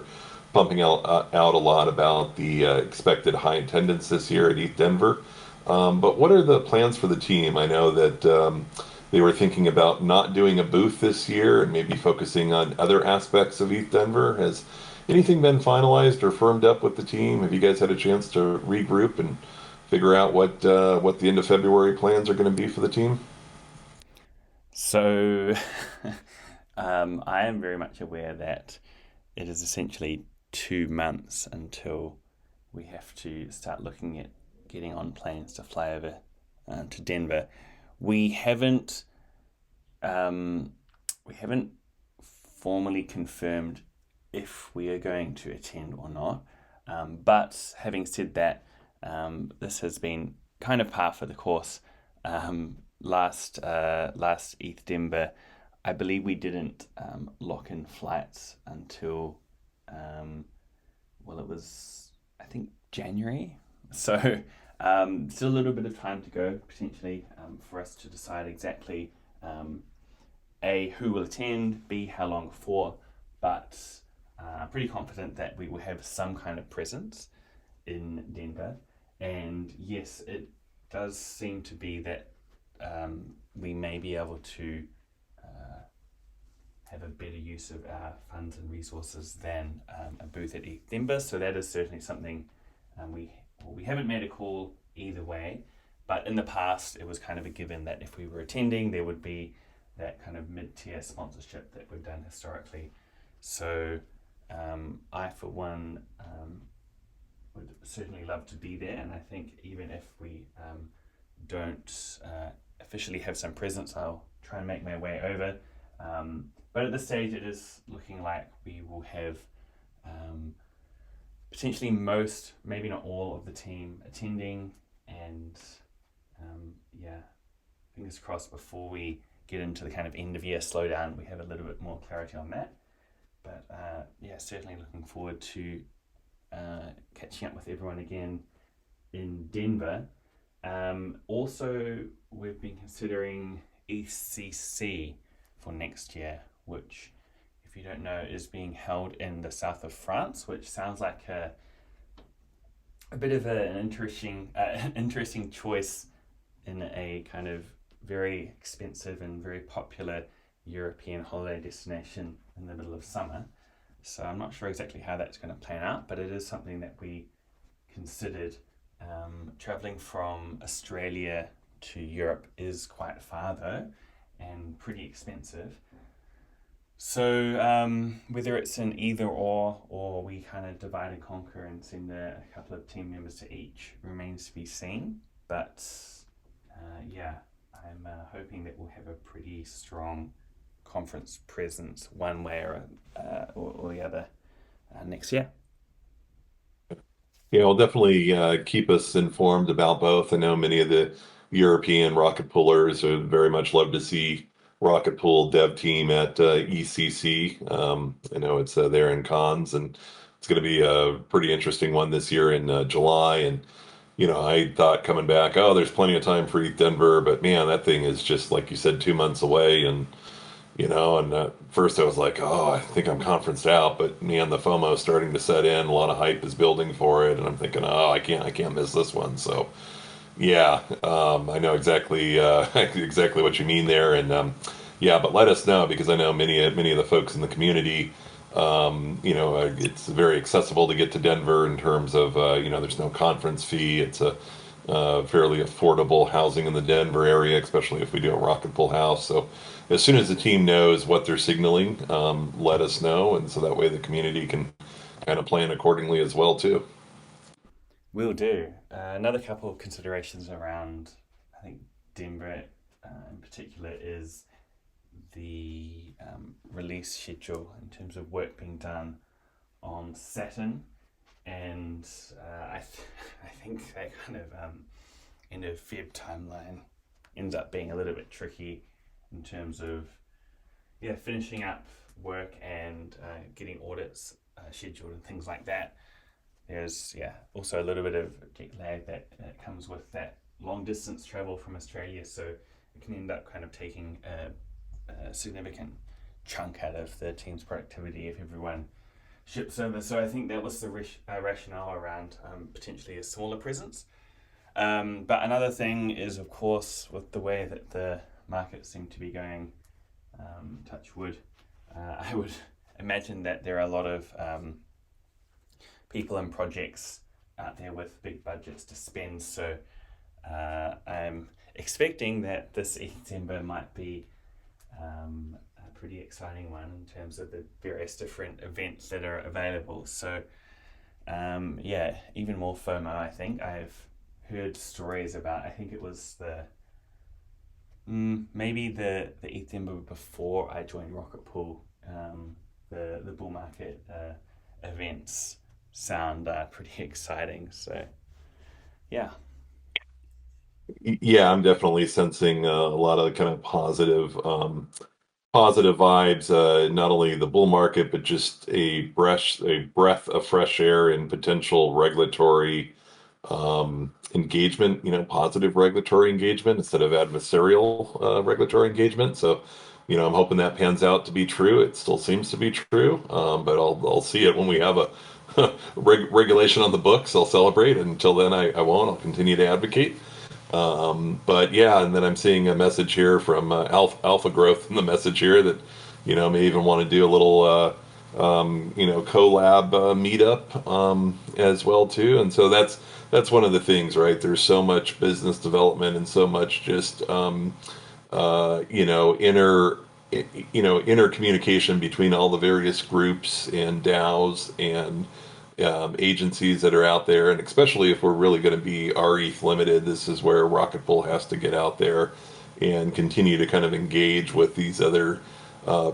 pumping out a lot about the expected high attendance this year at ETH Denver. But what are the plans for the team? I know that they were thinking about not doing a booth this year and maybe focusing on other aspects of ETH Denver. Has anything been finalized or firmed up with the team? Have you guys had a chance to regroup and figure out what the end of February plans are going to be for the team? so I am very much aware that it is essentially 2 months until we have to start looking at getting on planes to fly over to Denver. We haven't formally confirmed if we are going to attend or not. But having said that, this has been kind of par for the course. Last ETH Denver, I believe we didn't lock in flights until it was, I think, January. So still a little bit of time to go potentially for us to decide exactly A, who will attend, B, how long for. But I'm pretty confident that we will have some kind of presence in Denver. And yes, it does seem to be that we may be able to have a better use of our funds and resources than a booth at ETH Denver. So that is certainly something we haven't made a call either way. But in the past, it was kind of a given that if we were attending, there would be that kind of mid-tier sponsorship that we've done historically. So I, for one, would certainly love to be there. And I think even if we don't officially have some presence, I'll try and make my way over. But at this stage, it is looking like we will have potentially most, maybe not all, of the team attending. And fingers crossed before we get into the kind of end of year slowdown, we have a little bit more clarity on that. But yeah, certainly looking forward to catching up with everyone again in Denver. Also, we've been considering ECC for next year, which, if you don't know, is being held in the south of France, which sounds like a bit of an interesting choice in a kind of very expensive and very popular European holiday destination in the middle of summer. So I'm not sure exactly how that's going to plan out, but it is something that we considered. Traveling from Australia to Europe is quite far though, and pretty expensive. So whether it's an either or we kind of divide and conquer and send a couple of team members to each remains to be seen. But yeah, I'm hoping that we'll have a pretty strong conference presence one way or the other next year. Yeah, well, definitely keep us informed about both. I know many of the European rocket pullers would very much love to see rocket pool dev team at ECC. I know it's there in Cannes, and it's going to be a pretty interesting one this year in July. And I thought coming back, oh, there's plenty of time for ETH Denver, but man, that thing is just like you said, 2 months away. And and at first I was like, oh, I think I'm conferenced out, but man, the FOMO is starting to set in. A lot of hype is building for it, and I'm thinking, oh, I can't miss this one. So, yeah, I know exactly exactly what you mean there, and yeah, but let us know because I know many of the folks in the community. It's very accessible to get to Denver in terms of there's no conference fee. It's a fairly affordable housing in the Denver area, especially if we do a rocket pool house. So as soon as the team knows what they're signaling, let us know, and so that way the community can kind of plan accordingly as well too. Will do. Another couple of considerations around, I think, Denver in particular is the release schedule in terms of work being done on Saturn, and I think that kind of end of Feb timeline ends up being a little bit tricky in terms of finishing up work and getting audits scheduled and things like that. There's also a little bit of jet lag that comes with that long distance travel from Australia, so it can end up kind of taking a significant chunk out of the team's productivity if everyone ships over. So I think that was the rationale around potentially a smaller presence. But another thing is, of course, with the way that the markets seem to be going, touch wood, I would imagine that there are a lot of people and projects out there with big budgets to spend. So I'm expecting that this December might be a pretty exciting one in terms of the various different events that are available. So even more FOMO, I think. I've heard stories about, I think it was maybe the December before I joined Rocket Pool, the bull market events sound pretty exciting. So yeah. Yeah, I'm definitely sensing a lot of kind of positive vibes, not only the bull market, but just a breath of fresh air in potential regulatory engagement, positive regulatory engagement instead of adversarial regulatory engagement. So, I'm hoping that pans out to be true. It still seems to be true, but I'll see it when we have a regulation on the books. I'll celebrate. Until then, I won't. I'll continue to advocate. But yeah, and then I'm seeing a message here from Alpha Growth in the message here that, may even want to do a little, collab meetup as well too. And so that's one of the things, right? There's so much business development and so much just, inner communication between all the various groups and DAOs and agencies that are out there, and especially if we're really going to be rETH limited, this is where Rocket Pool has to get out there and continue to kind of engage with these other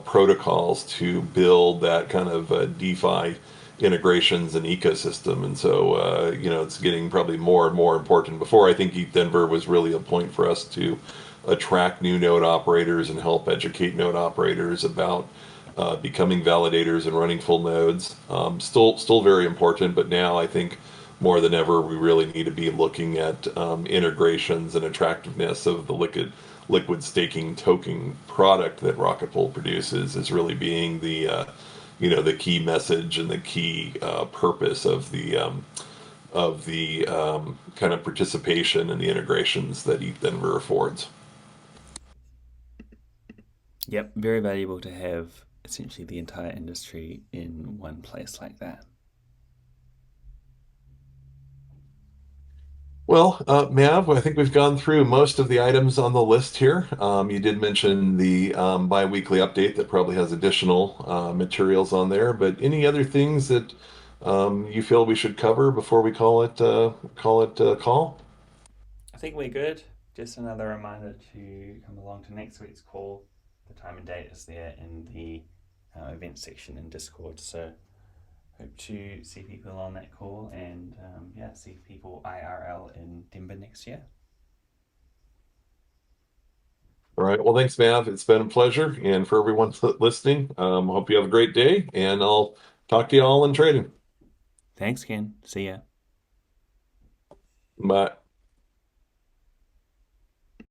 protocols to build that kind of DeFi integrations and ecosystem. And so, it's getting probably more and more important. Before, I think ETH Denver was really a point for us to attract new node operators and help educate node operators about becoming validators and running full nodes. Still very important, but now I think more than ever we really need to be looking at integrations and attractiveness of the liquid staking token product that Rocket Pool produces is really being the key message and the key purpose of the kind of participation and the integrations that ETH Denver affords. Yep, very valuable to have essentially the entire industry in one place like that. Well, Mav, I think we've gone through most of the items on the list here. You did mention the bi-weekly update that probably has additional materials on there, but any other things that you feel we should cover before we call? I think we're good. Just another reminder to come along to next week's call. The time and date is there in the event section in Discord. So hope to see people on that call and see people IRL in Denver next year. All right. Well, thanks, Mav. It's been a pleasure. And for everyone listening, hope you have a great day. And I'll talk to you all in trading. Thanks, Ken. See ya. Bye.